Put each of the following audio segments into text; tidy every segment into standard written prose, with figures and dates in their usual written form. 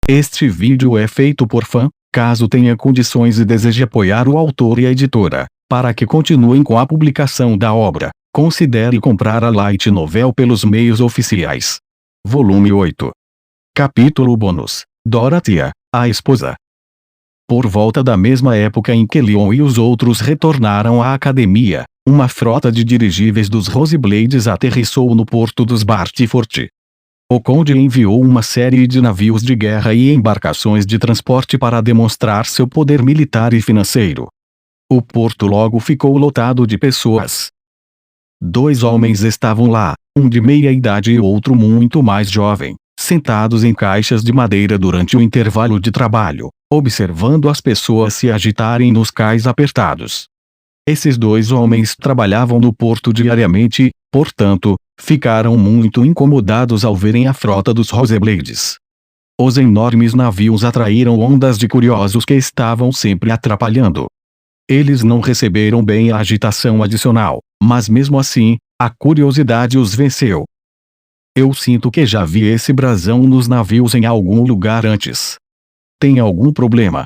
Este vídeo é feito por fã. Caso tenha condições e deseje apoiar o autor e a editora, para que continuem com a publicação da obra, considere comprar a Light Novel pelos meios oficiais. Volume 8. Capítulo bônus: Dorothea, a esposa. Por volta da mesma época em que Leon e os outros retornaram à academia, uma frota de dirigíveis dos Roseblades aterrissou no porto dos Bartyford. O Conde enviou uma série de navios de guerra e embarcações de transporte para demonstrar seu poder militar e financeiro. O porto logo ficou lotado de pessoas. 2 homens estavam lá, um de meia idade e outro muito mais jovem, sentados em caixas de madeira durante o intervalo de trabalho, observando as pessoas se agitarem nos cais apertados. Esses 2 homens trabalhavam no porto diariamente, portanto, ficaram muito incomodados ao verem a frota dos Roseblades. Os enormes navios atraíram ondas de curiosos que estavam sempre atrapalhando. Eles não receberam bem a agitação adicional, mas mesmo assim, a curiosidade os venceu. Eu sinto que já vi esse brasão nos navios em algum lugar antes. Tem algum problema?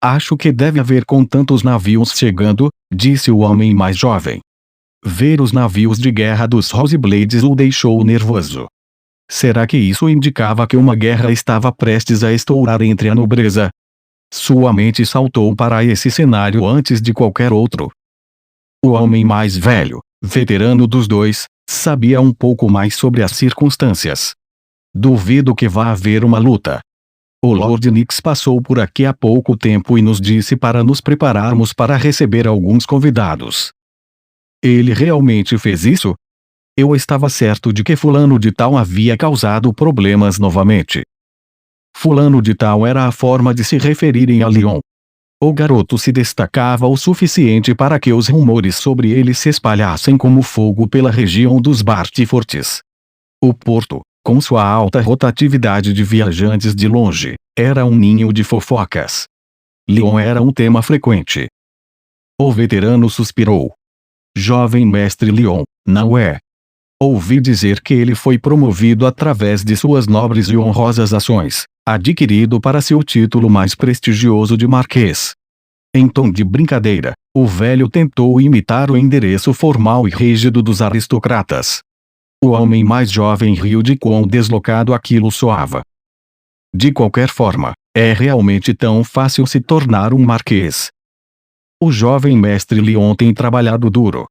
Acho que deve haver com tantos navios chegando, disse o homem mais jovem. Ver os navios de guerra dos Roseblades o deixou nervoso. Será que isso indicava que uma guerra estava prestes a estourar entre a nobreza? Sua mente saltou para esse cenário antes de qualquer outro. O homem mais velho, veterano dos 2, sabia um pouco mais sobre as circunstâncias. Duvido que vá haver uma luta. O Lord Nix passou por aqui há pouco tempo e nos disse para nos prepararmos para receber alguns convidados. Ele realmente fez isso? Eu estava certo de que fulano de tal havia causado problemas novamente. Fulano de tal era a forma de se referirem a Leon. O garoto se destacava o suficiente para que os rumores sobre ele se espalhassem como fogo pela região dos Bartyfords. O porto, com sua alta rotatividade de viajantes de longe, era um ninho de fofocas. Leon era um tema frequente. O veterano suspirou. Jovem mestre Leon, não é? Ouvi dizer que ele foi promovido através de suas nobres e honrosas ações, adquirido para si o título mais prestigioso de marquês. Em tom de brincadeira, o velho tentou imitar o endereço formal e rígido dos aristocratas. O homem mais jovem riu de quão deslocado aquilo soava. De qualquer forma, é realmente tão fácil se tornar um marquês. O jovem mestre Leon tem trabalhado duro.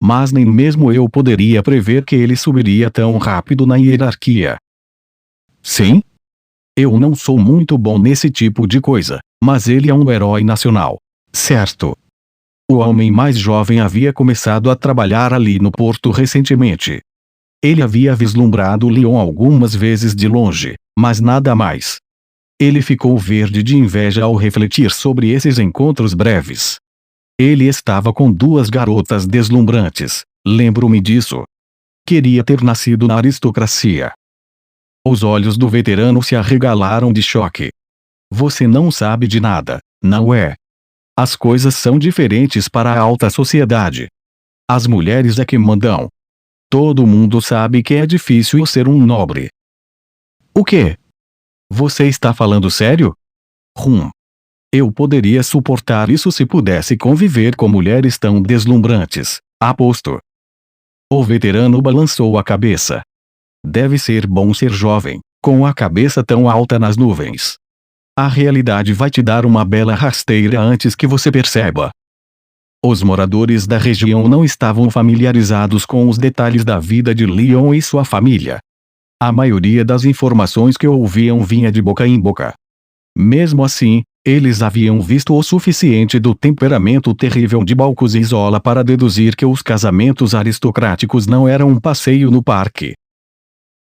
Mas nem mesmo eu poderia prever que ele subiria tão rápido na hierarquia. Sim? Eu não sou muito bom nesse tipo de coisa, mas ele é um herói nacional, certo? O homem mais jovem havia começado a trabalhar ali no porto recentemente. Ele havia vislumbrado Leon algumas vezes de longe, mas nada mais. Ele ficou verde de inveja ao refletir sobre esses encontros breves. Ele estava com 2 garotas deslumbrantes, lembro-me disso. Queria ter nascido na aristocracia. Os olhos do veterano se arregalaram de choque. Você não sabe de nada, não é? As coisas são diferentes para a alta sociedade. As mulheres é que mandam. Todo mundo sabe que é difícil ser um nobre. O quê? Você está falando sério? Eu poderia suportar isso se pudesse conviver com mulheres tão deslumbrantes, aposto. O veterano balançou a cabeça. Deve ser bom ser jovem, com a cabeça tão alta nas nuvens. A realidade vai te dar uma bela rasteira antes que você perceba. Os moradores da região não estavam familiarizados com os detalhes da vida de Leon e sua família. A maioria das informações que ouviam vinha de boca em boca. Mesmo assim, eles haviam visto o suficiente do temperamento terrível de Balcus e Zola para deduzir que os casamentos aristocráticos não eram um passeio no parque.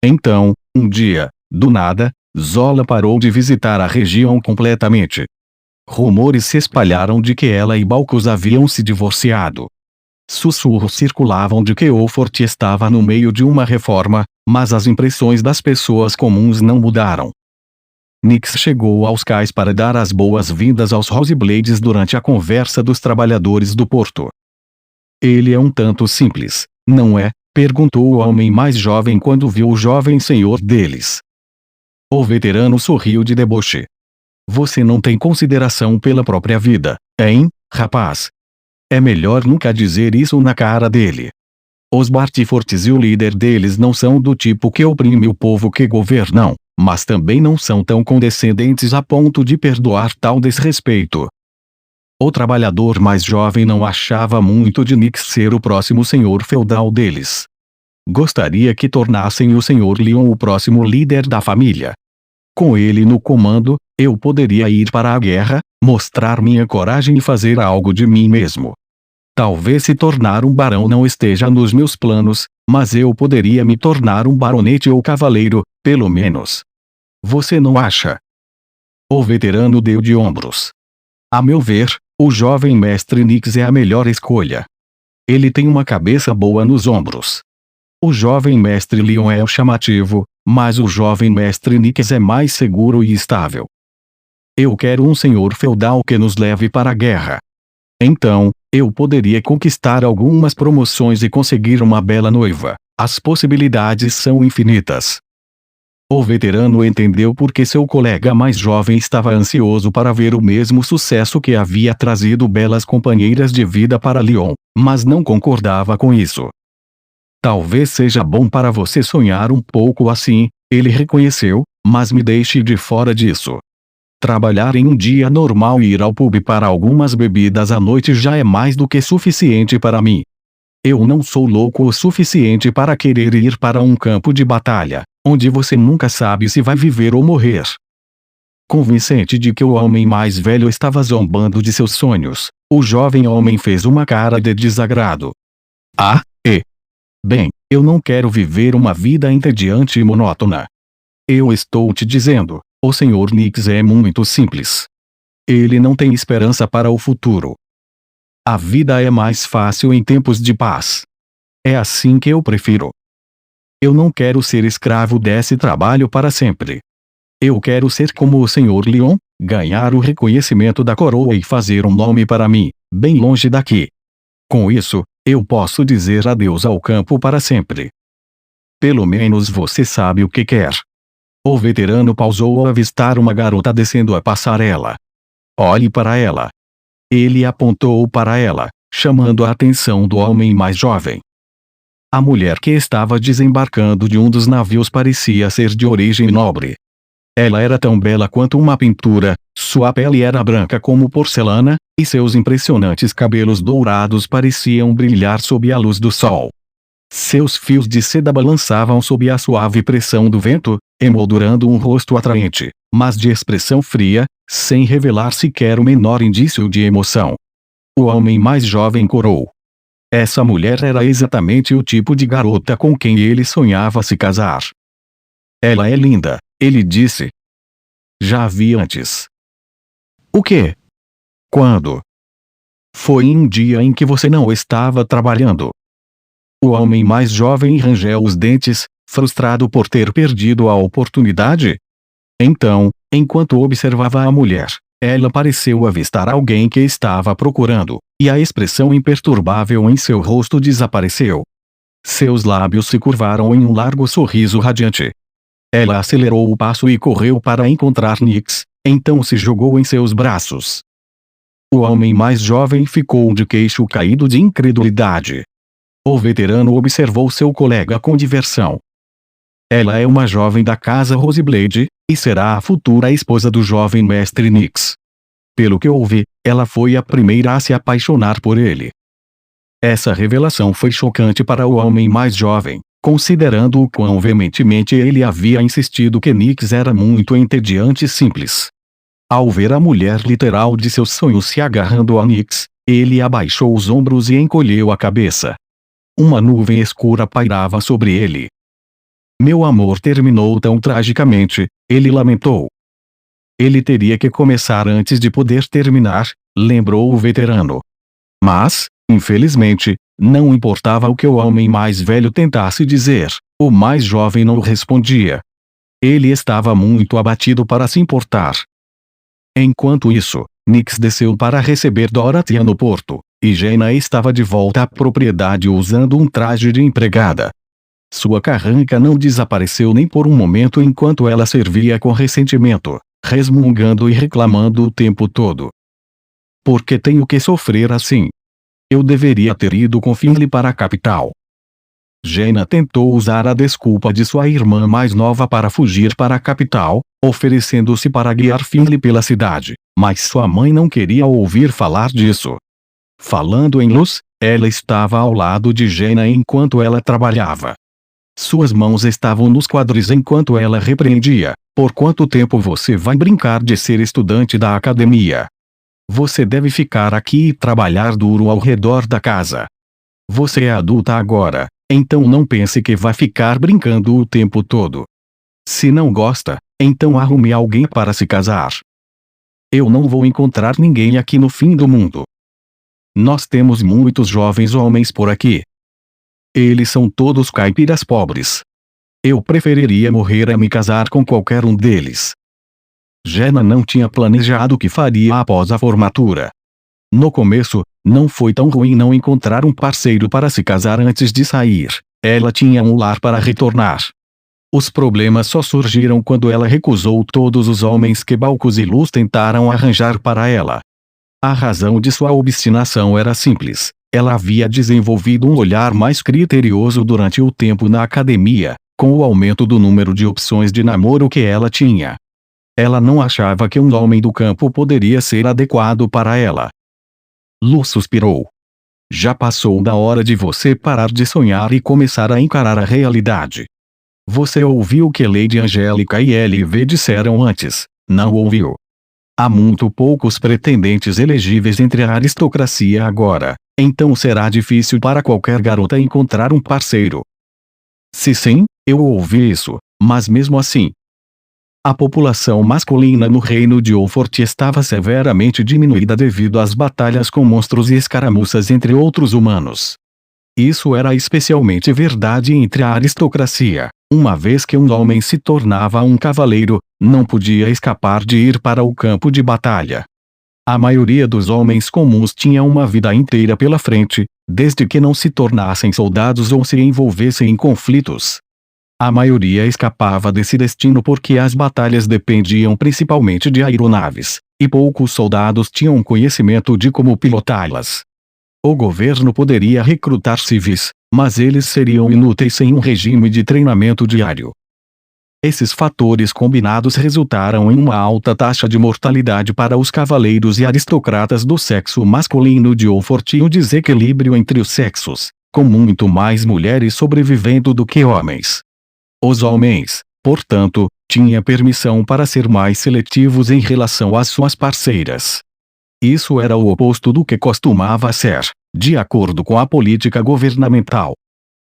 Então, um dia, do nada, Zola parou de visitar a região completamente. Rumores se espalharam de que ela e Balcus haviam se divorciado. Sussurros circulavam de que Oforte estava no meio de uma reforma, mas as impressões das pessoas comuns não mudaram. Nix chegou aos cais para dar as boas-vindas aos Roseblades durante a conversa dos trabalhadores do porto. Ele é um tanto simples, não é? Perguntou o homem mais jovem quando viu o jovem senhor deles. O veterano sorriu de deboche. Você não tem consideração pela própria vida, hein, rapaz? É melhor nunca dizer isso na cara dele. Os Bartifortes e o líder deles não são do tipo que oprime o povo que governam, mas também não são tão condescendentes a ponto de perdoar tal desrespeito. O trabalhador mais jovem não achava muito de Nix ser o próximo senhor feudal deles. Gostaria que tornassem o Sr. Leon o próximo líder da família. Com ele no comando, eu poderia ir para a guerra, mostrar minha coragem e fazer algo de mim mesmo. Talvez se tornar um barão não esteja nos meus planos, mas eu poderia me tornar um baronete ou cavaleiro, pelo menos. Você não acha? O veterano deu de ombros. A meu ver, o jovem mestre Nix é a melhor escolha. Ele tem uma cabeça boa nos ombros. O jovem mestre Leon é o chamativo, mas o jovem mestre Nix é mais seguro e estável. Eu quero um senhor feudal que nos leve para a guerra. Então, eu poderia conquistar algumas promoções e conseguir uma bela noiva. As possibilidades são infinitas. O veterano entendeu porque seu colega mais jovem estava ansioso para ver o mesmo sucesso que havia trazido belas companheiras de vida para Leon, mas não concordava com isso. Talvez seja bom para você sonhar um pouco assim, ele reconheceu, mas me deixe de fora disso. Trabalhar em um dia normal e ir ao pub para algumas bebidas à noite já é mais do que suficiente para mim. Eu não sou louco o suficiente para querer ir para um campo de batalha, onde você nunca sabe se vai viver ou morrer. Convincente de que o homem mais velho estava zombando de seus sonhos, o jovem homem fez uma cara de desagrado. Bem, eu não quero viver uma vida entediante e monótona. Eu estou te dizendo, o Sr. Nix é muito simples. Ele não tem esperança para o futuro. A vida é mais fácil em tempos de paz. É assim que eu prefiro. Eu não quero ser escravo desse trabalho para sempre. Eu quero ser como o Sr. Leon, ganhar o reconhecimento da coroa e fazer um nome para mim, bem longe daqui. Com isso, eu posso dizer adeus ao campo para sempre. Pelo menos você sabe o que quer. O veterano pausou ao avistar uma garota descendo a passarela. Olhe para ela. Ele apontou para ela, chamando a atenção do homem mais jovem. A mulher que estava desembarcando de um dos navios parecia ser de origem nobre. Ela era tão bela quanto uma pintura, sua pele era branca como porcelana, e seus impressionantes cabelos dourados pareciam brilhar sob a luz do sol. Seus fios de seda balançavam sob a suave pressão do vento, emoldurando um rosto atraente, mas de expressão fria, sem revelar sequer o menor indício de emoção. O homem mais jovem corou. Essa mulher era exatamente o tipo de garota com quem ele sonhava se casar. Ela é linda, ele disse. Já a vi antes. O quê? Quando? Foi em um dia em que você não estava trabalhando. O homem mais jovem rangeu os dentes, frustrado por ter perdido a oportunidade. Então, enquanto observava a mulher, ela pareceu avistar alguém que estava procurando, e a expressão imperturbável em seu rosto desapareceu. Seus lábios se curvaram em um largo sorriso radiante. Ela acelerou o passo e correu para encontrar Nix, então se jogou em seus braços. O homem mais jovem ficou de queixo caído de incredulidade. O veterano observou seu colega com diversão. Ela é uma jovem da casa Roseblade, e será a futura esposa do jovem mestre Nix. Pelo que ouvi, ela foi a primeira a se apaixonar por ele. Essa revelação foi chocante para o homem mais jovem, considerando o quão veementemente ele havia insistido que Nix era muito entediante e simples. Ao ver a mulher literal de seus sonhos se agarrando a Nix, ele abaixou os ombros e encolheu a cabeça. Uma nuvem escura pairava sobre ele. Meu amor terminou tão tragicamente, ele lamentou. Ele teria que começar antes de poder terminar, lembrou o veterano. Mas, infelizmente, não importava o que o homem mais velho tentasse dizer, o mais jovem não respondia. Ele estava muito abatido para se importar. Enquanto isso, Nix desceu para receber Dorothea no porto, e Jaina estava de volta à propriedade usando um traje de empregada. Sua carranca não desapareceu nem por um momento enquanto ela servia com ressentimento, resmungando e reclamando o tempo todo. Por que tenho que sofrer assim? Eu deveria ter ido com Finley para a capital. Jenna tentou usar a desculpa de sua irmã mais nova para fugir para a capital, oferecendo-se para guiar Finley pela cidade, mas sua mãe não queria ouvir falar disso. Falando em luz, ela estava ao lado de Jenna enquanto ela trabalhava. Suas mãos estavam nos quadris enquanto ela repreendia. Por quanto tempo você vai brincar de ser estudante da academia? Você deve ficar aqui e trabalhar duro ao redor da casa. Você é adulta agora, então não pense que vai ficar brincando o tempo todo. Se não gosta, então arrume alguém para se casar. Eu não vou encontrar ninguém aqui no fim do mundo. Nós temos muitos jovens homens por aqui. Eles são todos caipiras pobres. Eu preferiria morrer a me casar com qualquer um deles. Jenna não tinha planejado o que faria após a formatura. No começo, não foi tão ruim não encontrar um parceiro para se casar antes de sair. Ela tinha um lar para retornar. Os problemas só surgiram quando ela recusou todos os homens que Balcus e Luz tentaram arranjar para ela. A razão de sua obstinação era simples. Ela havia desenvolvido um olhar mais criterioso durante o tempo na academia, com o aumento do número de opções de namoro que ela tinha. Ela não achava que um homem do campo poderia ser adequado para ela. Luz suspirou. Já passou da hora de você parar de sonhar e começar a encarar a realidade. Você ouviu o que Lady Angélica e LV disseram antes, não ouviu? Há muito poucos pretendentes elegíveis entre a aristocracia agora, então será difícil para qualquer garota encontrar um parceiro. Se sim, eu ouvi isso, mas mesmo assim, a população masculina no reino de Oxford estava severamente diminuída devido às batalhas com monstros e escaramuças entre outros humanos. Isso era especialmente verdade entre a aristocracia. Uma vez que um homem se tornava um cavaleiro, não podia escapar de ir para o campo de batalha. A maioria dos homens comuns tinha uma vida inteira pela frente, desde que não se tornassem soldados ou se envolvessem em conflitos. A maioria escapava desse destino porque as batalhas dependiam principalmente de aeronaves, e poucos soldados tinham conhecimento de como pilotá-las. O governo poderia recrutar civis, mas eles seriam inúteis sem um regime de treinamento diário. Esses fatores combinados resultaram em uma alta taxa de mortalidade para os cavaleiros e aristocratas do sexo masculino de Oxford e um desequilíbrio entre os sexos, com muito mais mulheres sobrevivendo do que homens. Os homens, portanto, tinham permissão para ser mais seletivos em relação às suas parceiras. Isso era o oposto do que costumava ser, de acordo com a política governamental.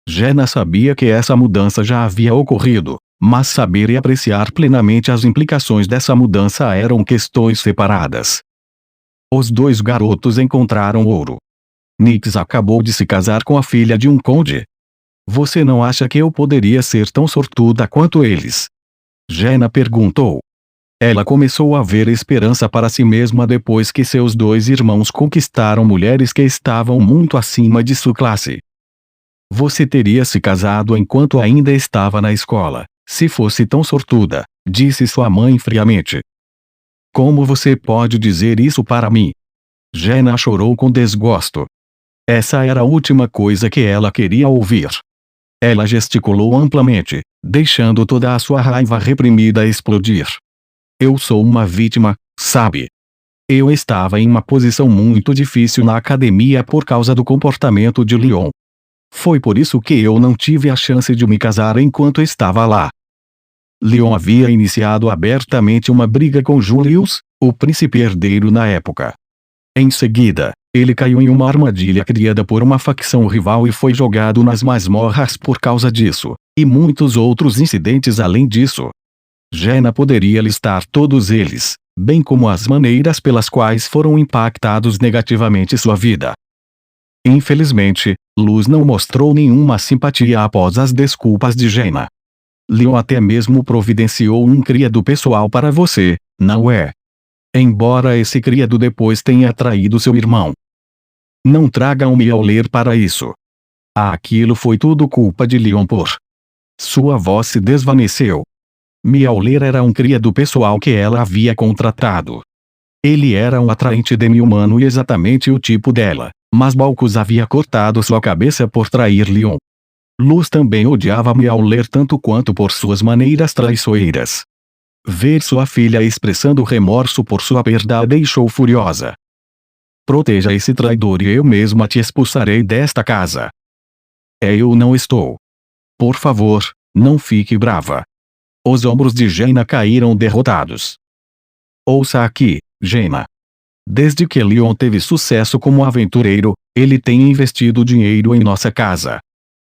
Jenna sabia que essa mudança já havia ocorrido, mas saber e apreciar plenamente as implicações dessa mudança eram questões separadas. Os dois garotos encontraram ouro. Nix acabou de se casar com a filha de um conde. Você não acha que eu poderia ser tão sortuda quanto eles? Jenna perguntou. Ela começou a ver esperança para si mesma depois que seus dois irmãos conquistaram mulheres que estavam muito acima de sua classe. Você teria se casado enquanto ainda estava na escola, se fosse tão sortuda, disse sua mãe friamente. Como você pode dizer isso para mim? Jenna chorou com desgosto. Essa era a última coisa que ela queria ouvir. Ela gesticulou amplamente, deixando toda a sua raiva reprimida explodir. Eu sou uma vítima, sabe? Eu estava em uma posição muito difícil na academia por causa do comportamento de Leon. Foi por isso que eu não tive a chance de me casar enquanto estava lá. Leon havia iniciado abertamente uma briga com Julius, o príncipe herdeiro na época. Em seguida, ele caiu em uma armadilha criada por uma facção rival e foi jogado nas masmorras por causa disso, e muitos outros incidentes além disso. Jenna poderia listar todos eles, bem como as maneiras pelas quais foram impactados negativamente sua vida. Infelizmente, Luz não mostrou nenhuma simpatia após as desculpas de Jenna. Leon até mesmo providenciou um criado pessoal para você, não é? Embora esse criado depois tenha traído seu irmão. Não tragam-me ao ler para isso. Aquilo foi tudo culpa de Leon por Sua voz se desvaneceu. Mjolnir era um cria do pessoal que ela havia contratado. Ele era um atraente demi-humano e exatamente o tipo dela, mas Balcus havia cortado sua cabeça por trair Leon. Luz também odiava Mjolnir tanto quanto por suas maneiras traiçoeiras. Ver sua filha expressando remorso por sua perda a deixou furiosa. Proteja esse traidor e eu mesma te expulsarei desta casa. Eu não estou. Por favor, não fique brava. Os ombros de Jaina caíram derrotados. Ouça aqui, Jaina. Desde que Leon teve sucesso como aventureiro, ele tem investido dinheiro em nossa casa.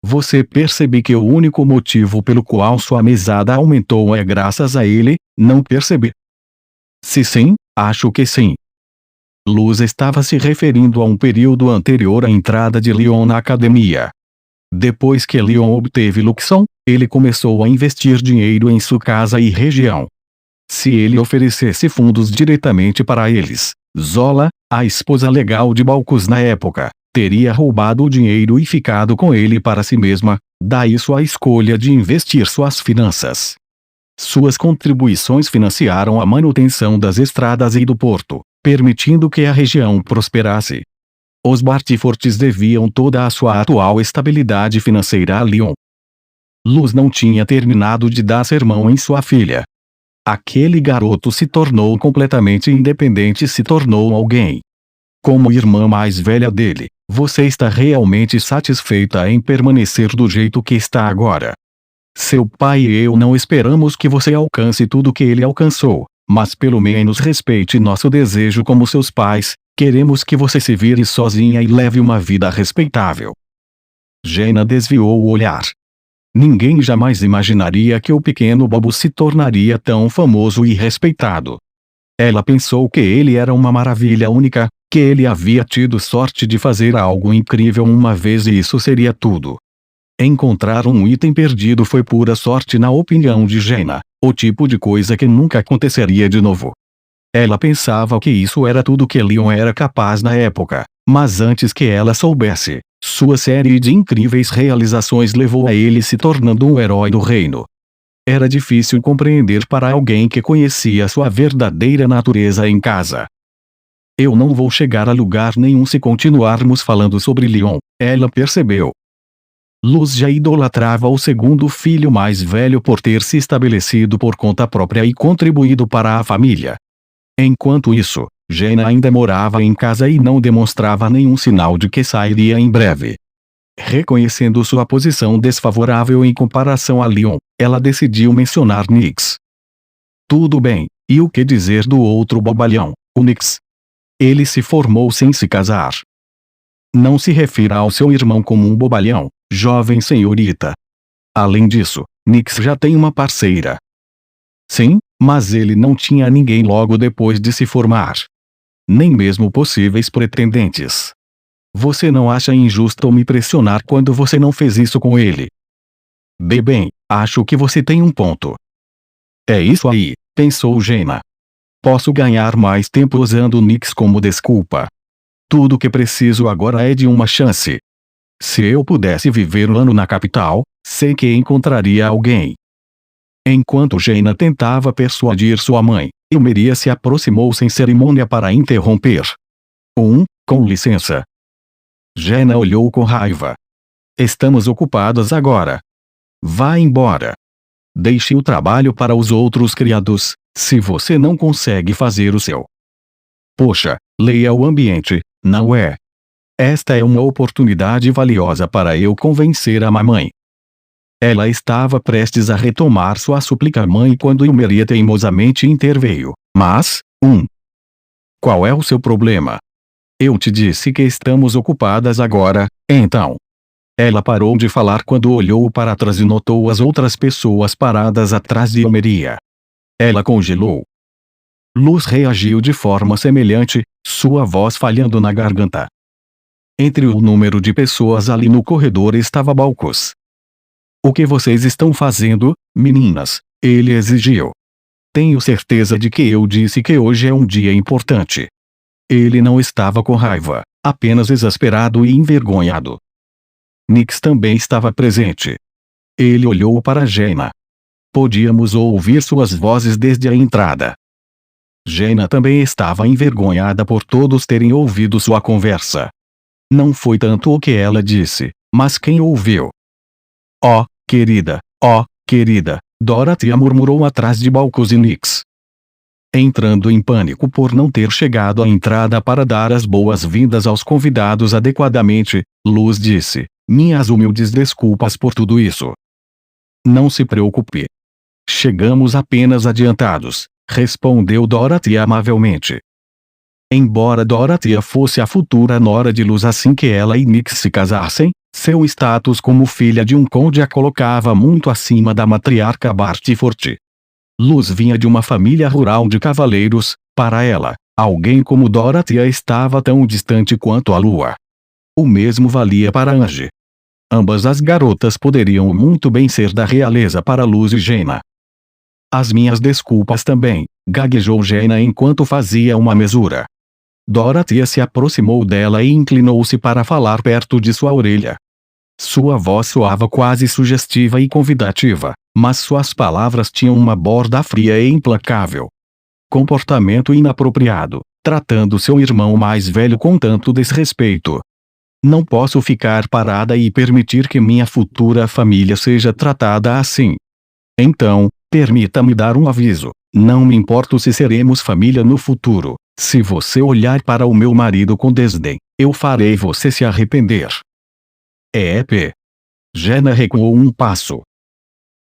Você percebe que o único motivo pelo qual sua mesada aumentou é graças a ele, não percebe? Se sim, acho que sim. Luz estava se referindo a um período anterior à entrada de Leon na academia. Depois que Leon obteve Luxon, ele começou a investir dinheiro em sua casa e região. Se ele oferecesse fundos diretamente para eles, Zola, a esposa legal de Balcus na época, teria roubado o dinheiro e ficado com ele para si mesma, daí sua escolha de investir suas finanças. Suas contribuições financiaram a manutenção das estradas e do porto, permitindo que a região prosperasse. Os Bartifortes deviam toda a sua atual estabilidade financeira a Leon. Luz não tinha terminado de dar sermão em sua filha. Aquele garoto se tornou completamente independente e se tornou alguém. Como irmã mais velha dele, você está realmente satisfeita em permanecer do jeito que está agora. Seu pai e eu não esperamos que você alcance tudo que ele alcançou, mas pelo menos respeite nosso desejo como seus pais. Queremos que você se vire sozinha e leve uma vida respeitável. Jaina desviou o olhar. Ninguém jamais imaginaria que o pequeno bobo se tornaria tão famoso e respeitado. Ela pensou que ele era uma maravilha única, que ele havia tido sorte de fazer algo incrível uma vez e isso seria tudo. Encontrar um item perdido foi pura sorte na opinião de Jaina, o tipo de coisa que nunca aconteceria de novo. Ela pensava que isso era tudo que Leon era capaz na época, mas antes que ela soubesse, sua série de incríveis realizações levou a ele se tornando um herói do reino. Era difícil compreender para alguém que conhecia sua verdadeira natureza em casa. Eu não vou chegar a lugar nenhum se continuarmos falando sobre Leon, ela percebeu. Luz já idolatrava o segundo filho mais velho por ter se estabelecido por conta própria e contribuído para a família. Enquanto isso, Jaina ainda morava em casa e não demonstrava nenhum sinal de que sairia em breve. Reconhecendo sua posição desfavorável em comparação a Leon, ela decidiu mencionar Nix. Tudo bem, e o que dizer do outro bobalhão, o Nix? Ele se formou sem se casar. Não se refira ao seu irmão como um bobalhão, jovem senhorita. Além disso, Nix já tem uma parceira. Sim, mas ele não tinha ninguém logo depois de se formar. Nem mesmo possíveis pretendentes. Você não acha injusto me pressionar quando você não fez isso com ele? Bem, acho que você tem um ponto. É isso aí, pensou Jaina. Posso ganhar mais tempo usando Nix como desculpa. Tudo que preciso agora é de uma chance. Se eu pudesse viver um ano na capital, sei que encontraria alguém. Enquanto Jaina tentava persuadir sua mãe, Ilmeria se aproximou sem cerimônia para interromper. Com licença. Jaina olhou com raiva. Estamos ocupadas agora. Vá embora. Deixe o trabalho para os outros criados, se você não consegue fazer o seu. Poxa, leia o ambiente, não é? Esta é uma oportunidade valiosa para eu convencer a mamãe. Ela estava prestes a retomar sua súplica à mãe quando Ilmeria teimosamente interveio. Mas, qual é o seu problema? Eu te disse que estamos ocupadas agora, então. Ela parou de falar quando olhou para trás e notou as outras pessoas paradas atrás de Ilmeria. Ela congelou. Luz reagiu de forma semelhante, sua voz falhando na garganta. Entre o número de pessoas ali no corredor estava Balcus. O que vocês estão fazendo, meninas? Ele exigiu. Tenho certeza de que eu disse que hoje é um dia importante. Ele não estava com raiva, apenas exasperado e envergonhado. Nix também estava presente. Ele olhou para Jaina. Podíamos ouvir suas vozes desde a entrada. Jaina também estava envergonhada por todos terem ouvido sua conversa. Não foi tanto o que ela disse, mas quem ouviu. Oh, querida, Dorothea murmurou atrás de Balcozinics. Entrando em pânico por não ter chegado à entrada para dar as boas-vindas aos convidados adequadamente, Luz disse, minhas humildes desculpas por tudo isso. Não se preocupe. Chegamos apenas adiantados, respondeu Dorothea amavelmente. Embora Dorothea fosse a futura nora de Luz assim que ela e Nix se casassem, seu status como filha de um conde a colocava muito acima da matriarca Bartyford. Luz vinha de uma família rural de cavaleiros, para ela, alguém como Dorothea estava tão distante quanto a lua. O mesmo valia para Ange. Ambas as garotas poderiam muito bem ser da realeza para Luz e Jaina. As minhas desculpas também, gaguejou Jaina enquanto fazia uma mesura. Dorothea se aproximou dela e inclinou-se para falar perto de sua orelha. Sua voz soava quase sugestiva e convidativa, mas suas palavras tinham uma borda fria e implacável. Comportamento inapropriado, tratando seu irmão mais velho com tanto desrespeito. Não posso ficar parada e permitir que minha futura família seja tratada assim. Então, permita-me dar um aviso. Não me importo se seremos família no futuro. Se você olhar para o meu marido com desdém, eu farei você se arrepender. Jaina recuou um passo.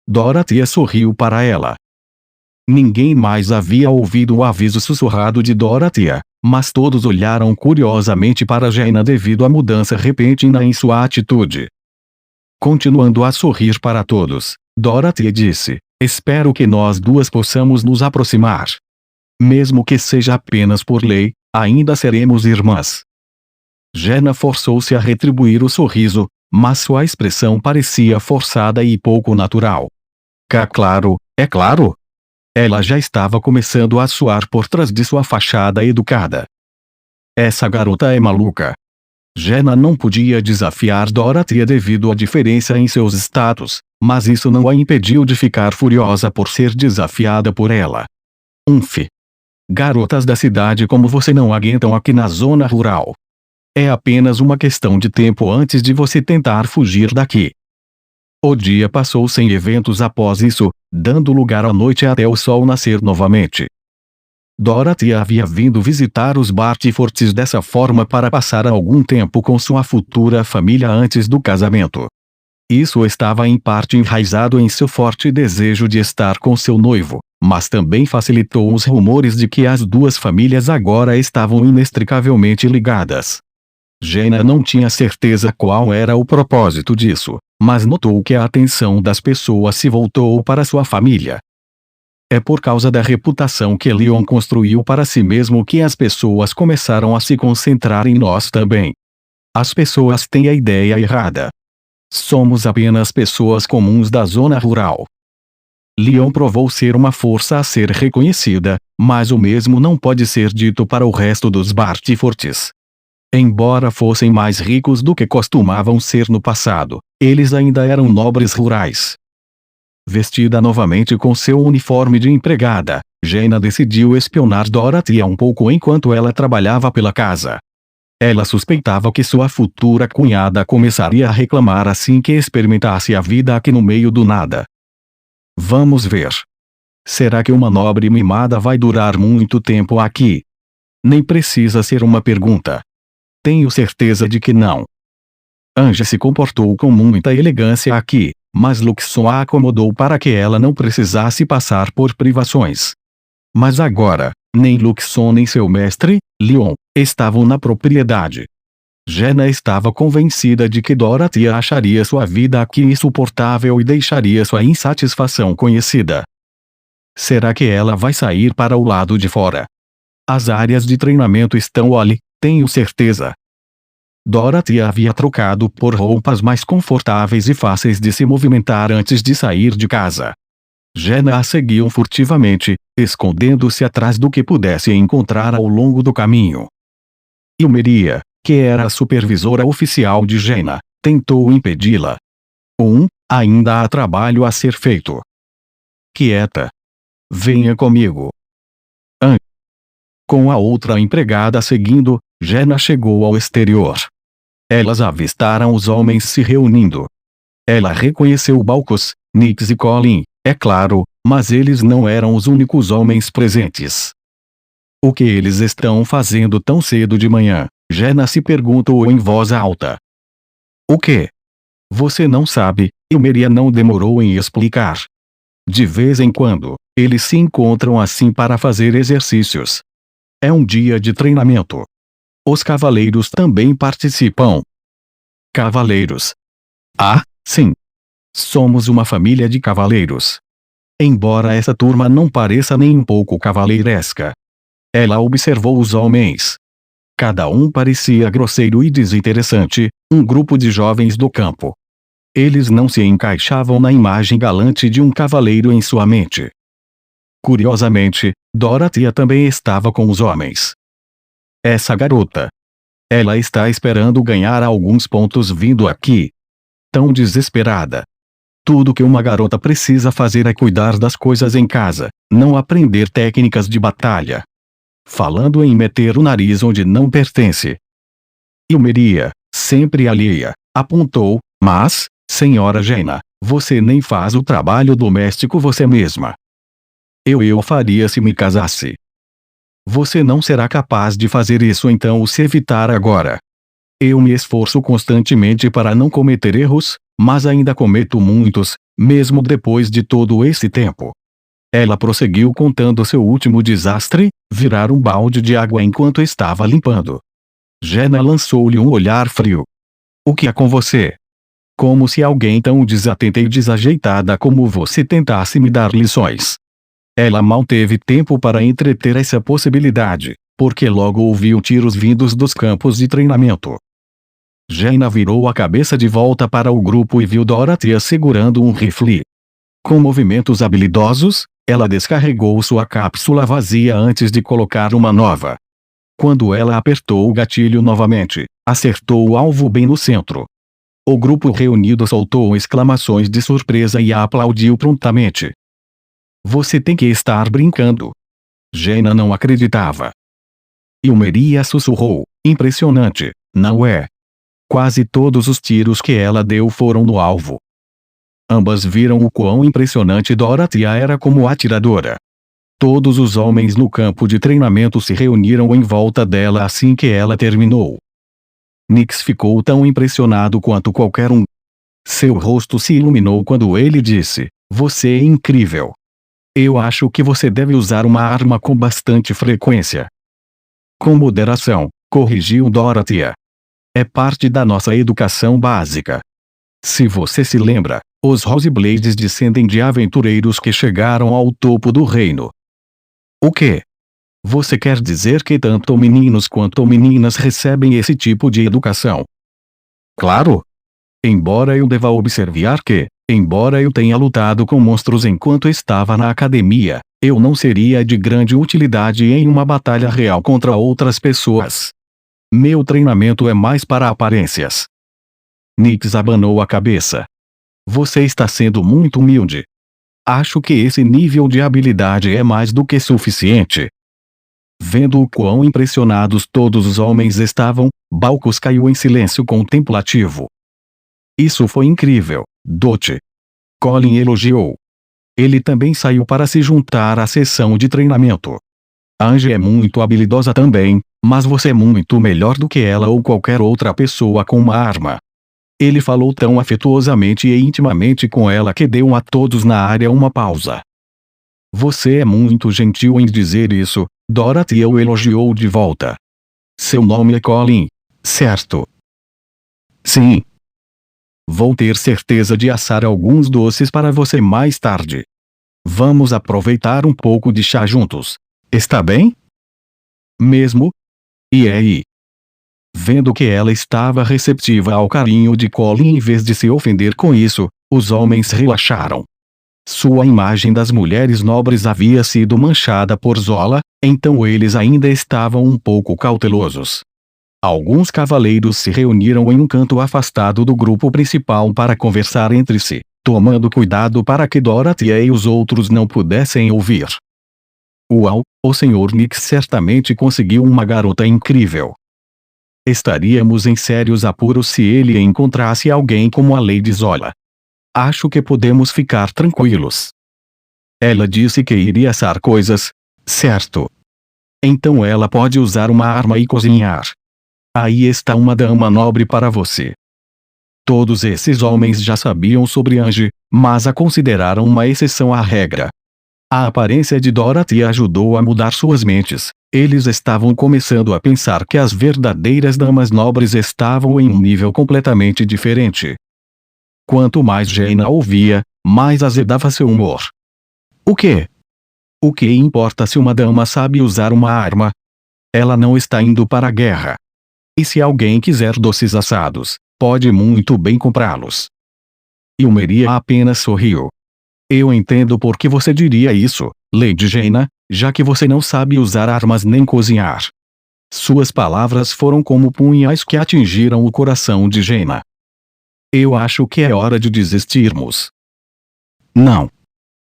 Dorothea sorriu para ela. Ninguém mais havia ouvido o aviso sussurrado de Dorothea, mas todos olharam curiosamente para Jaina devido à mudança repentina em sua atitude. Continuando a sorrir para todos, Dorothea disse, espero que nós duas possamos nos aproximar. Mesmo que seja apenas por lei, ainda seremos irmãs. Jaina forçou-se a retribuir o sorriso, mas sua expressão parecia forçada e pouco natural. Claro, é claro. Ela já estava começando a suar por trás de sua fachada educada. Essa garota é maluca. Jaina não podia desafiar Dorothea devido à diferença em seus status, mas isso não a impediu de ficar furiosa por ser desafiada por ela. Garotas da cidade como você não aguentam aqui na zona rural. É apenas uma questão de tempo antes de você tentar fugir daqui. O dia passou sem eventos após isso, dando lugar à noite até o sol nascer novamente. Dorothea havia vindo visitar os Bartyfords dessa forma para passar algum tempo com sua futura família antes do casamento. Isso estava em parte enraizado em seu forte desejo de estar com seu noivo, mas também facilitou os rumores de que as duas famílias agora estavam inextricavelmente ligadas. Jaina não tinha certeza qual era o propósito disso, mas notou que a atenção das pessoas se voltou para sua família. É por causa da reputação que Leon construiu para si mesmo que as pessoas começaram a se concentrar em nós também. As pessoas têm a ideia errada. Somos apenas pessoas comuns da zona rural. Leon provou ser uma força a ser reconhecida, mas o mesmo não pode ser dito para o resto dos Bartyfords. Embora fossem mais ricos do que costumavam ser no passado, eles ainda eram nobres rurais. Vestida novamente com seu uniforme de empregada, Jaina decidiu espionar Dorothea um pouco enquanto ela trabalhava pela casa. Ela suspeitava que sua futura cunhada começaria a reclamar assim que experimentasse a vida aqui no meio do nada. Vamos ver. Será que uma nobre mimada vai durar muito tempo aqui? Nem precisa ser uma pergunta. Tenho certeza de que não. Ange se comportou com muita elegância aqui, mas Luxon a acomodou para que ela não precisasse passar por privações. Mas agora, nem Luxon nem seu mestre, Leon, estavam na propriedade. Jaina estava convencida de que Dorothea acharia sua vida aqui insuportável e deixaria sua insatisfação conhecida. Será que ela vai sair para o lado de fora? As áreas de treinamento estão ali, tenho certeza. Dorothea havia trocado por roupas mais confortáveis e fáceis de se movimentar antes de sair de casa. Jaina a seguiu furtivamente, escondendo-se atrás do que pudesse encontrar ao longo do caminho. Ilmeria, que era a supervisora oficial de Jaina, tentou impedi-la. Ainda há trabalho a ser feito. Quieta. Venha comigo. An. Com a outra empregada seguindo, Jenna chegou ao exterior. Elas avistaram os homens se reunindo. Ela reconheceu Balcos, Nix e Colin, é claro, mas eles não eram os únicos homens presentes. O que eles estão fazendo tão cedo de manhã? Jenna se perguntou em voz alta. O quê? Você não sabe, e Maria não demorou em explicar. De vez em quando, eles se encontram assim para fazer exercícios. É um dia de treinamento. Os cavaleiros também participam. Cavaleiros. Ah, sim. Somos uma família de cavaleiros. Embora essa turma não pareça nem um pouco cavaleiresca. Ela observou os homens. Cada um parecia grosseiro e desinteressante, um grupo de jovens do campo. Eles não se encaixavam na imagem galante de um cavaleiro em sua mente. Curiosamente, Dorothea também estava com os homens. Essa garota. Ela está esperando ganhar alguns pontos vindo aqui. Tão desesperada. Tudo que uma garota precisa fazer é cuidar das coisas em casa, não aprender técnicas de batalha. Falando em meter o nariz onde não pertence. Ilmeria, sempre alheia, apontou, mas, senhora Jenna, você nem faz o trabalho doméstico você mesma. Eu faria se me casasse. Você não será capaz de fazer isso então o se evitar agora. Eu me esforço constantemente para não cometer erros, mas ainda cometo muitos, mesmo depois de todo esse tempo. Ela prosseguiu contando seu último desastre, virar um balde de água enquanto estava limpando. Jenna lançou-lhe um olhar frio. O que há com você? Como se alguém tão desatenta e desajeitada como você tentasse me dar lições. Ela mal teve tempo para entreter essa possibilidade, porque logo ouviu tiros vindos dos campos de treinamento. Jenna virou a cabeça de volta para o grupo e viu Dorothea segurando um rifle. Com movimentos habilidosos, ela descarregou sua cápsula vazia antes de colocar uma nova. Quando ela apertou o gatilho novamente, acertou o alvo bem no centro. O grupo reunido soltou exclamações de surpresa e a aplaudiu prontamente. Você tem que estar brincando. Jenna não acreditava. Ilmeria sussurrou, impressionante, não é? Quase todos os tiros que ela deu foram no alvo. Ambas viram o quão impressionante Dorothea era como atiradora. Todos os homens no campo de treinamento se reuniram em volta dela assim que ela terminou. Nix ficou tão impressionado quanto qualquer um. Seu rosto se iluminou quando ele disse, você é incrível. Eu acho que você deve usar uma arma com bastante frequência. Com moderação, corrigiu Dorothea. É parte da nossa educação básica. Se você se lembra, os Roseblades descendem de aventureiros que chegaram ao topo do reino. O quê? Você quer dizer que tanto meninos quanto meninas recebem esse tipo de educação? Claro! Embora eu deva observar que, embora eu tenha lutado com monstros enquanto estava na academia, eu não seria de grande utilidade em uma batalha real contra outras pessoas. Meu treinamento é mais para aparências. Nix abanou a cabeça. Você está sendo muito humilde. Acho que esse nível de habilidade é mais do que suficiente. Vendo o quão impressionados todos os homens estavam, Balcos caiu em silêncio contemplativo. Isso foi incrível, Dote. Colin elogiou. Ele também saiu para se juntar à sessão de treinamento. Angie é muito habilidosa também, mas você é muito melhor do que ela ou qualquer outra pessoa com uma arma. Ele falou tão afetuosamente e intimamente com ela que deu a todos na área uma pausa. Você é muito gentil em dizer isso, Dorothea o elogiou de volta. Seu nome é Colin, certo? Sim. Vou ter certeza de assar alguns doces para você mais tarde. Vamos aproveitar um pouco de chá juntos. Está bem? Mesmo? E aí? Vendo que ela estava receptiva ao carinho de Colin em vez de se ofender com isso, os homens relaxaram. Sua imagem das mulheres nobres havia sido manchada por Zola, então eles ainda estavam um pouco cautelosos. Alguns cavaleiros se reuniram em um canto afastado do grupo principal para conversar entre si. tomando cuidado para que Dorothy e os outros não pudessem ouvir. Uau, o Sr. Nick certamente conseguiu uma garota incrível. Estaríamos em sérios apuros se ele encontrasse alguém como a Lady Zola. Acho que podemos ficar tranquilos. Ela disse que iria assar coisas, certo? Então ela pode usar uma arma e cozinhar. Aí está uma dama nobre para você. Todos esses homens já sabiam sobre Angie, mas a consideraram uma exceção à regra. A aparência de Dorothy ajudou a mudar suas mentes. Eles estavam começando a pensar que as verdadeiras damas nobres estavam em um nível completamente diferente. Quanto mais Jaina ouvia, mais azedava seu humor. O quê? O que importa se uma dama sabe usar uma arma? Ela não está indo para a guerra. E se alguém quiser doces assados, pode muito bem comprá-los. E Maria apenas sorriu. Eu entendo por que você diria isso, Lady Jaina, já que você não sabe usar armas nem cozinhar. Suas palavras foram como punhais que atingiram o coração de Jaina. Eu acho que é hora de desistirmos. Não.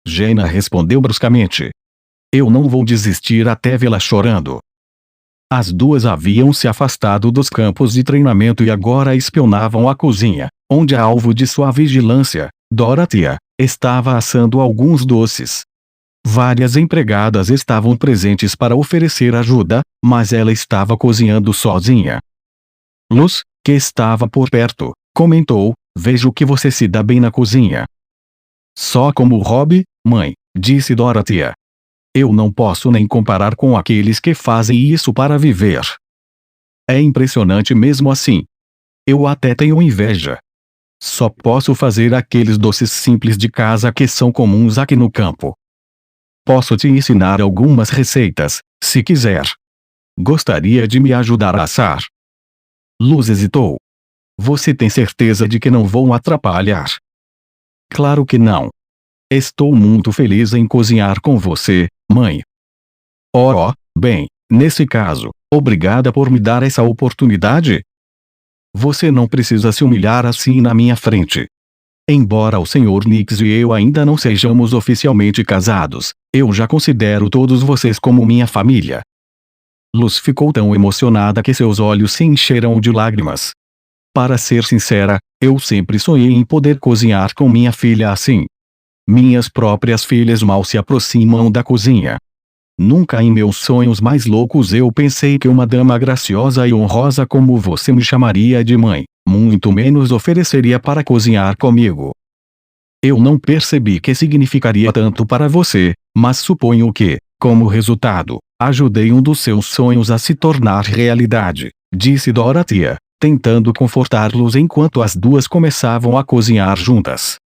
Jaina respondeu bruscamente. Eu não vou desistir até vê-la chorando. As duas haviam se afastado dos campos de treinamento e agora espionavam a cozinha, onde, alvo de sua vigilância, Dorothy estava assando alguns doces. Várias empregadas estavam presentes para oferecer ajuda, mas ela estava cozinhando sozinha. Luz, que estava por perto, comentou: vejo que você se dá bem na cozinha. Só como hobby, mãe, disse Dorothy. Eu não posso nem comparar com aqueles que fazem isso para viver. É impressionante mesmo assim. Eu até tenho inveja. Só posso fazer aqueles doces simples de casa que são comuns aqui no campo. Posso te ensinar algumas receitas, se quiser. Gostaria de me ajudar a assar? Luz hesitou. Você tem certeza de que não vou atrapalhar? Claro que não. Estou muito feliz em cozinhar com você, mãe. Oh, bem, nesse caso, obrigada por me dar essa oportunidade. Você não precisa se humilhar assim na minha frente. Embora o Sr. Nix e eu ainda não sejamos oficialmente casados, eu já considero todos vocês como minha família. Luz ficou tão emocionada que seus olhos se encheram de lágrimas. Para ser sincera, eu sempre sonhei em poder cozinhar com minha filha assim. Minhas próprias filhas mal se aproximam da cozinha. Nunca em meus sonhos mais loucos eu pensei que uma dama graciosa e honrosa como você me chamaria de mãe, muito menos ofereceria para cozinhar comigo. Eu não percebi que significaria tanto para você, mas suponho que, como resultado, ajudei um dos seus sonhos a se tornar realidade, disse Dorothy, tentando confortá-los enquanto as duas começavam a cozinhar juntas.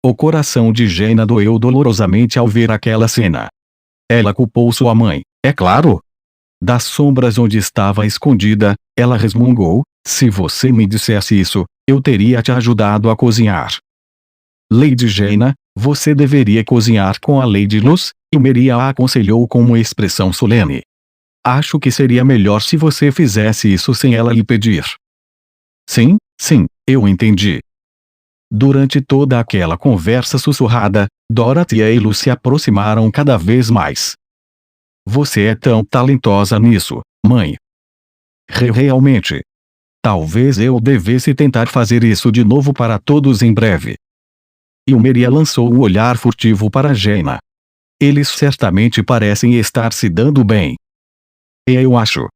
O coração de Jaina doeu dolorosamente ao ver aquela cena. Ela culpou sua mãe, é claro. Das sombras onde estava escondida, ela resmungou: se você me dissesse isso, eu teria te ajudado a cozinhar. Lady Jaina, você deveria cozinhar com a Lady Luz, e Maria a aconselhou com uma expressão solene. Acho que seria melhor se você fizesse isso sem ela lhe pedir. Sim, eu entendi. Durante toda aquela conversa sussurrada, Dorothy e Luz se aproximaram cada vez mais. Você é tão talentosa nisso, mãe. Realmente. Talvez eu devesse tentar fazer isso de novo para todos em breve. E Maria lançou um olhar furtivo para Jaina. Eles certamente parecem estar se dando bem. Eu acho.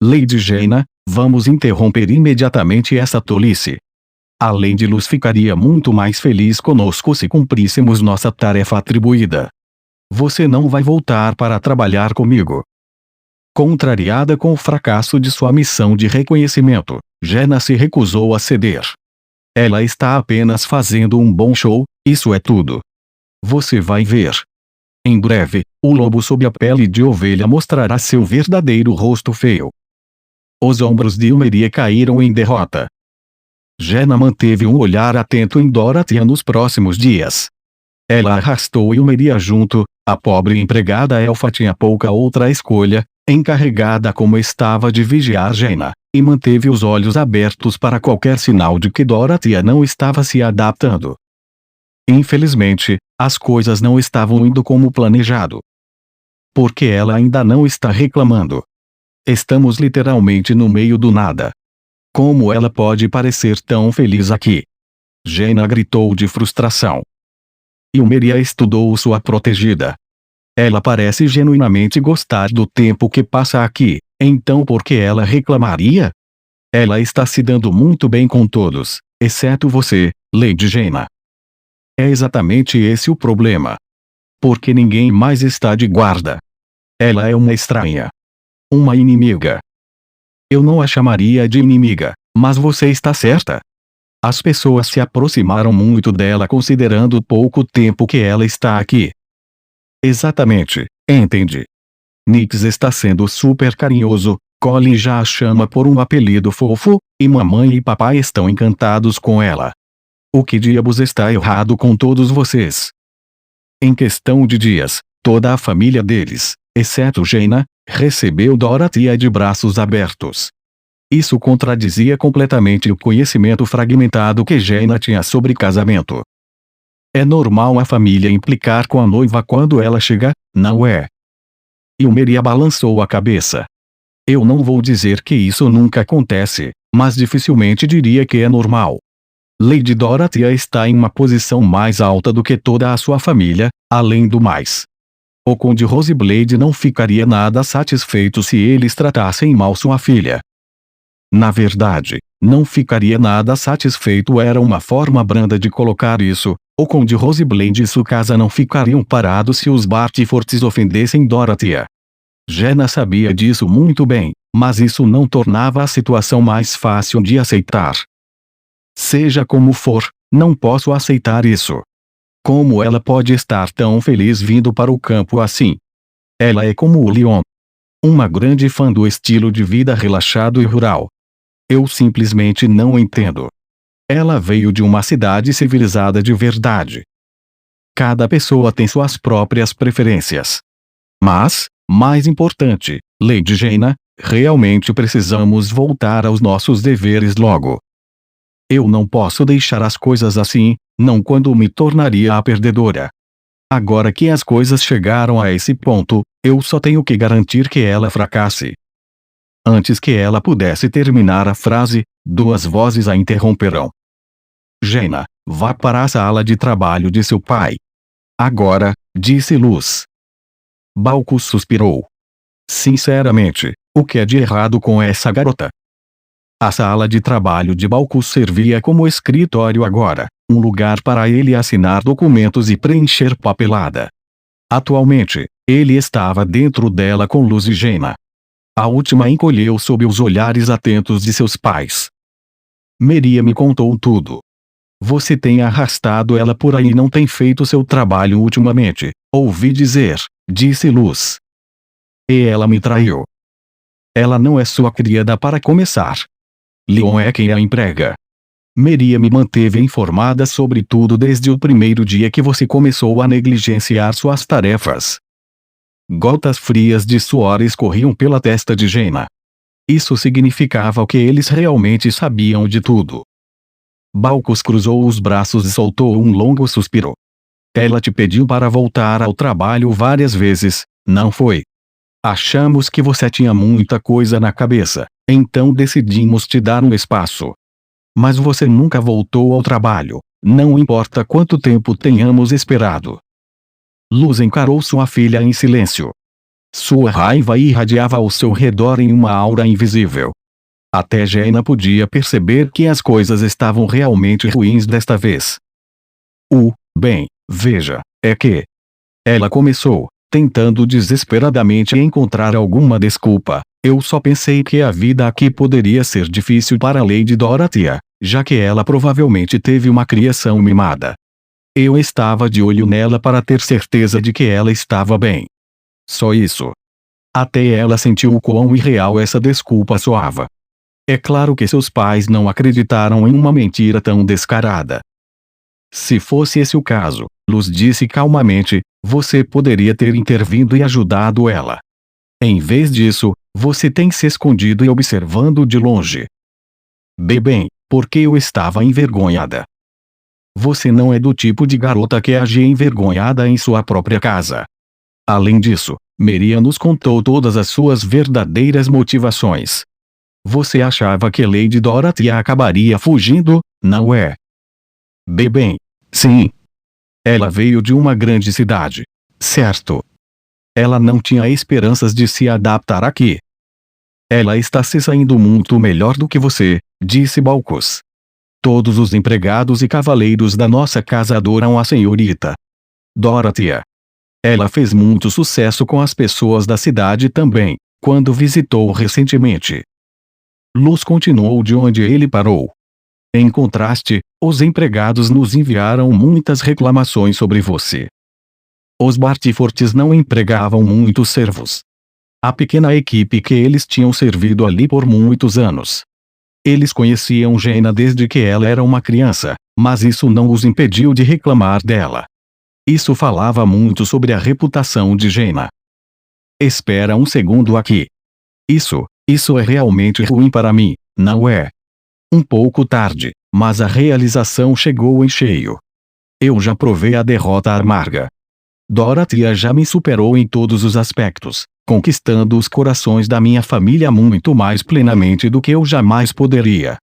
Lady Jaina, vamos interromper imediatamente essa tolice. A Lady Luz ficaria muito mais feliz conosco se cumpríssemos nossa tarefa atribuída. Você não vai voltar para trabalhar comigo. Contrariada com o fracasso de sua missão de reconhecimento, Jaina se recusou a ceder. Ela está apenas fazendo um bom show, isso é tudo. Você vai ver. Em breve, o lobo sob a pele de ovelha mostrará seu verdadeiro rosto feio. Os ombros de Maria caíram em derrota. Jaina manteve um olhar atento em Dorothy nos próximos dias. Ela arrastou Maria junto. A pobre empregada elfa tinha pouca outra escolha, encarregada como estava de vigiar Jaina, e manteve os olhos abertos para qualquer sinal de que Dorothy não estava se adaptando. Infelizmente, as coisas não estavam indo como planejado. Porque ela ainda não está reclamando. Estamos literalmente no meio do nada. Como ela pode parecer tão feliz aqui? Jaina gritou de frustração. Ilmeria estudou sua protegida. Ela parece genuinamente gostar do tempo que passa aqui, então por que ela reclamaria? Ela está se dando muito bem com todos, exceto você, Lady Jaina. É exatamente esse o problema. Porque ninguém mais está de guarda. Ela é uma estranha. Uma inimiga. Eu não a chamaria de inimiga, mas você está certa. As pessoas se aproximaram muito dela considerando o pouco tempo que ela está aqui. Exatamente, entendi. Nix está sendo super carinhoso, Colin já a chama por um apelido fofo, e mamãe e papai estão encantados com ela. O que diabos está errado com todos vocês? Em questão de dias, toda a família deles, exceto Jaina, recebeu Dorothea de braços abertos. Isso contradizia completamente o conhecimento fragmentado que Jaina tinha sobre casamento. É normal a família implicar com a noiva quando ela chega, não é? Ilmeria balançou a cabeça. Eu não vou dizer que isso nunca acontece, mas dificilmente diria que é normal. Lady Dorothea está em uma posição mais alta do que toda a sua família, além do mais. O Conde Roseblade não ficaria nada satisfeito se eles tratassem mal sua filha. Na verdade, não ficaria nada satisfeito era uma forma branda de colocar isso. O Conde Roseblade e sua casa não ficariam parados se os Bartyforts ofendessem Dorothea. Jaina sabia disso muito bem, mas isso não tornava a situação mais fácil de aceitar. Seja como for, não posso aceitar isso. Como ela pode estar tão feliz vindo para o campo assim? Ela é como o Leon. Uma grande fã do estilo de vida relaxado e rural. Eu simplesmente não entendo. Ela veio de uma cidade civilizada de verdade. Cada pessoa tem suas próprias preferências. Mas, mais importante, Lady Jaina, realmente precisamos voltar aos nossos deveres logo. Eu não posso deixar as coisas assim, não quando me tornaria a perdedora. Agora que as coisas chegaram a esse ponto, eu só tenho que garantir que ela fracasse. Antes que ela pudesse terminar a frase, duas vozes a interromperam. Jaina, vá para a sala de trabalho de seu pai. Agora, disse Luz. Balcus suspirou. Sinceramente, o que é de errado com essa garota? A sala de trabalho de Balcus servia como escritório agora, um lugar para ele assinar documentos e preencher papelada. Atualmente, ele estava dentro dela com Luz e Jaina. A última encolheu sob os olhares atentos de seus pais. Maria me contou tudo. Você tem arrastado ela por aí e não tem feito seu trabalho ultimamente, ouvi dizer, disse Luz. E ela me traiu. Ela não é sua criada para começar. Leon é quem a emprega. Maria me manteve informada sobre tudo desde o primeiro dia que você começou a negligenciar suas tarefas. Gotas frias de suor escorriam pela testa de Jaina. Isso significava que eles realmente sabiam de tudo. Balcus cruzou os braços e soltou um longo suspiro. Ela te pediu para voltar ao trabalho várias vezes, não foi? Achamos que você tinha muita coisa na cabeça, então decidimos te dar um espaço. Mas você nunca voltou ao trabalho, não importa quanto tempo tenhamos esperado. Luz encarou sua filha em silêncio. Sua raiva irradiava ao seu redor em uma aura invisível. Até Jaina podia perceber que as coisas estavam realmente ruins desta vez. Bem, veja, é que... Ela começou, tentando desesperadamente encontrar alguma desculpa. Eu só pensei que a vida aqui poderia ser difícil para Lady Dorothea, já que ela provavelmente teve uma criação mimada. Eu estava de olho nela para ter certeza de que ela estava bem. Só isso. Até ela sentiu o quão irreal essa desculpa soava. É claro que seus pais não acreditaram em uma mentira tão descarada. Se fosse esse o caso, Luz disse calmamente, você poderia ter intervindo e ajudado ela. Em vez disso, você tem se escondido e observando de longe. Bem, porque eu estava envergonhada. Você não é do tipo de garota que age envergonhada em sua própria casa. Além disso, Maria nos contou todas as suas verdadeiras motivações. Você achava que Lady Dorothy acabaria fugindo, não é? Bem, sim. Ela veio de uma grande cidade. Certo. Ela não tinha esperanças de se adaptar aqui. Ela está se saindo muito melhor do que você, disse Balcus. Todos os empregados e cavaleiros da nossa casa adoram a senhorita Dorothy. Ela fez muito sucesso com as pessoas da cidade também, quando visitou recentemente. Luz continuou de onde ele parou. Em contraste, os empregados nos enviaram muitas reclamações sobre você. Os Bartyforts não empregavam muitos servos. A pequena equipe que eles tinham servido ali por muitos anos. Eles conheciam Jaina desde que ela era uma criança, mas isso não os impediu de reclamar dela. Isso falava muito sobre a reputação de Jaina. Espera um segundo aqui. Isso é realmente ruim para mim, não é? Um pouco tarde, mas a realização chegou em cheio. Eu já provei a derrota amarga. Dorothy já me superou em todos os aspectos, conquistando os corações da minha família muito mais plenamente do que eu jamais poderia.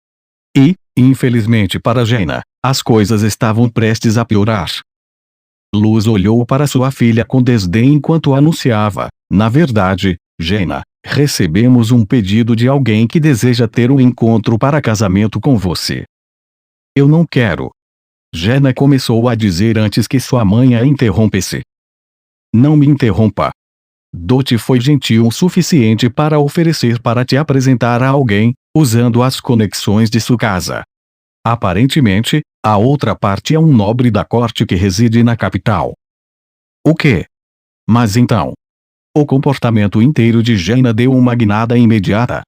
E, infelizmente para Jaina, as coisas estavam prestes a piorar. Luz olhou para sua filha com desdém enquanto anunciava: na verdade, Jaina, recebemos um pedido de alguém que deseja ter um encontro para casamento com você. Eu não quero. Jaina começou a dizer antes que sua mãe a interrompesse. Não me interrompa. Dot foi gentil o suficiente para oferecer para te apresentar a alguém, usando as conexões de sua casa. Aparentemente, a outra parte é um nobre da corte que reside na capital. O quê? Mas então... O comportamento inteiro de Jaina deu uma guinada imediata.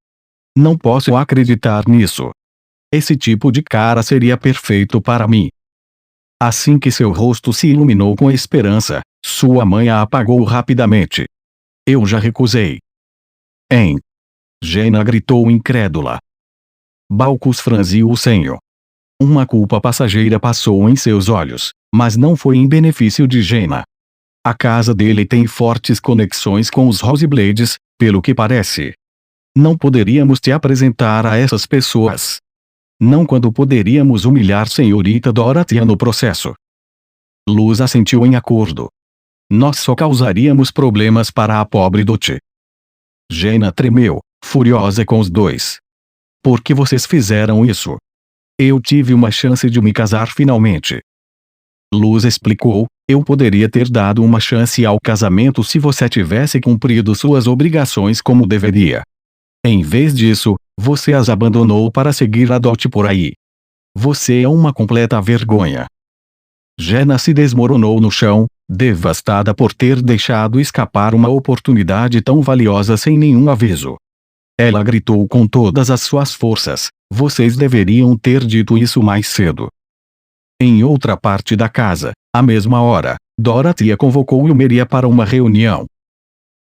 Não posso acreditar nisso. Esse tipo de cara seria perfeito para mim. Assim que seu rosto se iluminou com esperança, sua mãe a apagou rapidamente. Eu já recusei. Hein? Jaina gritou incrédula. Balcus franziu o senho. Uma culpa passageira passou em seus olhos, mas não foi em benefício de Jaina. A casa dele tem fortes conexões com os Roseblades, pelo que parece. Não poderíamos te apresentar a essas pessoas. Não quando poderíamos humilhar senhorita Dorothy no processo. Luz assentiu em acordo. Nós só causaríamos problemas para a pobre Dot. Jaina tremeu, furiosa com os dois. Por que vocês fizeram isso? Eu tive uma chance de me casar finalmente. Luz explicou: eu poderia ter dado uma chance ao casamento se você tivesse cumprido suas obrigações como deveria. Em vez disso, você as abandonou para seguir a Dot por aí. Você é uma completa vergonha. Jaina se desmoronou no chão, devastada por ter deixado escapar uma oportunidade tão valiosa sem nenhum aviso. Ela gritou com todas as suas forças: vocês deveriam ter dito isso mais cedo. Em outra parte da casa, à mesma hora, Dorothy convocou Ilmeria para uma reunião.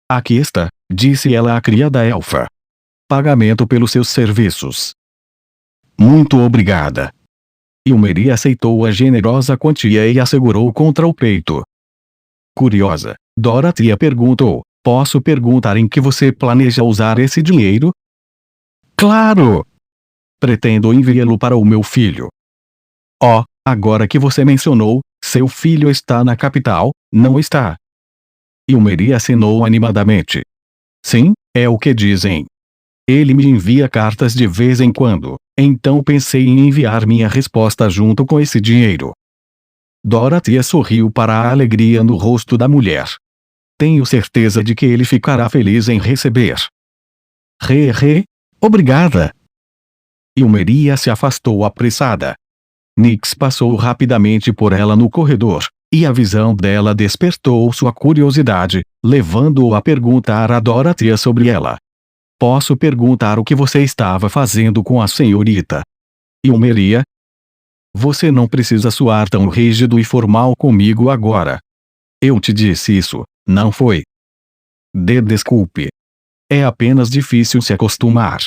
Aqui está, disse ela à criada elfa. Pagamento pelos seus serviços. Muito obrigada. Ilmeria aceitou a generosa quantia e a segurou contra o peito. Curiosa, Dorothy perguntou: posso perguntar em que você planeja usar esse dinheiro? Claro! Pretendo enviá-lo para o meu filho. Oh, agora que você mencionou, seu filho está na capital, não está? Ilmeria assinou animadamente. Sim, é o que dizem. Ele me envia cartas de vez em quando, então pensei em enviar minha resposta junto com esse dinheiro. Dorothy sorriu para a alegria no rosto da mulher. Tenho certeza de que ele ficará feliz em receber. Obrigada. Ilmeria se afastou apressada. Nix passou rapidamente por ela no corredor, e a visão dela despertou sua curiosidade, levando-o a perguntar a Dorothy sobre ela. Posso perguntar o que você estava fazendo com a senhorita Ilmeria? Você não precisa soar tão rígido e formal comigo agora. Eu te disse isso, não foi? Desculpe. É apenas difícil se acostumar.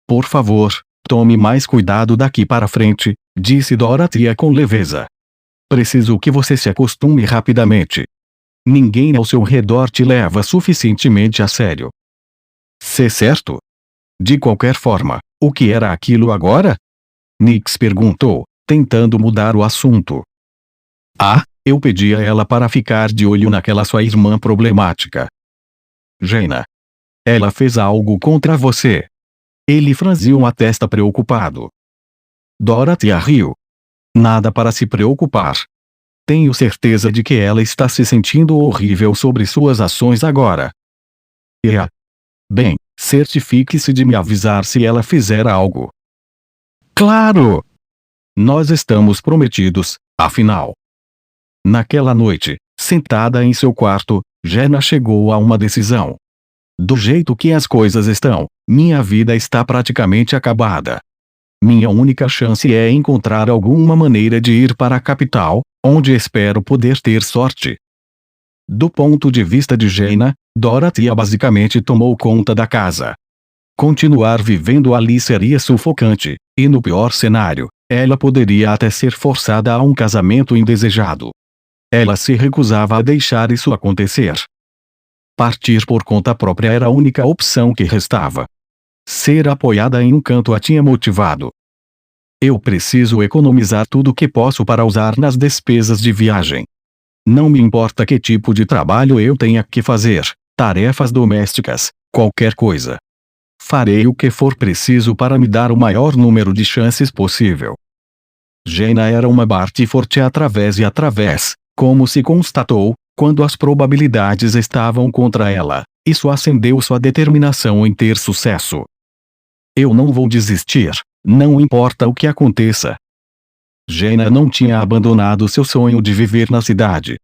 Por favor, tome mais cuidado daqui para frente, disse Dorothea com leveza. Preciso que você se acostume rapidamente. Ninguém ao seu redor te leva suficientemente a sério. Se certo? De qualquer forma, o que era aquilo agora? Nix perguntou, tentando mudar o assunto. Ah, eu pedi a ela para ficar de olho naquela sua irmã problemática. Jaina. Ela fez algo contra você. Ele franziu a testa preocupado. Dorothea riu. Nada para se preocupar. Tenho certeza de que ela está se sentindo horrível sobre suas ações agora. Bem, certifique-se de me avisar se ela fizer algo. Claro! Nós estamos prometidos, afinal. Naquela noite, sentada em seu quarto, Jaina chegou a uma decisão. Do jeito que as coisas estão, minha vida está praticamente acabada. Minha única chance é encontrar alguma maneira de ir para a capital, onde espero poder ter sorte. Do ponto de vista de Jaina, Dorothea basicamente tomou conta da casa. Continuar vivendo ali seria sufocante, e no pior cenário, ela poderia até ser forçada a um casamento indesejado. Ela se recusava a deixar isso acontecer. Partir por conta própria era a única opção que restava. Ser apoiada em um canto a tinha motivado. Eu preciso economizar tudo o que posso para usar nas despesas de viagem. Não me importa que tipo de trabalho eu tenha que fazer, tarefas domésticas, qualquer coisa. Farei o que for preciso para me dar o maior número de chances possível. Jaina era uma Bart forte através e através, como se constatou, quando as probabilidades estavam contra ela. Isso acendeu sua determinação em ter sucesso. Eu não vou desistir, não importa o que aconteça. Jaina não tinha abandonado seu sonho de viver na cidade.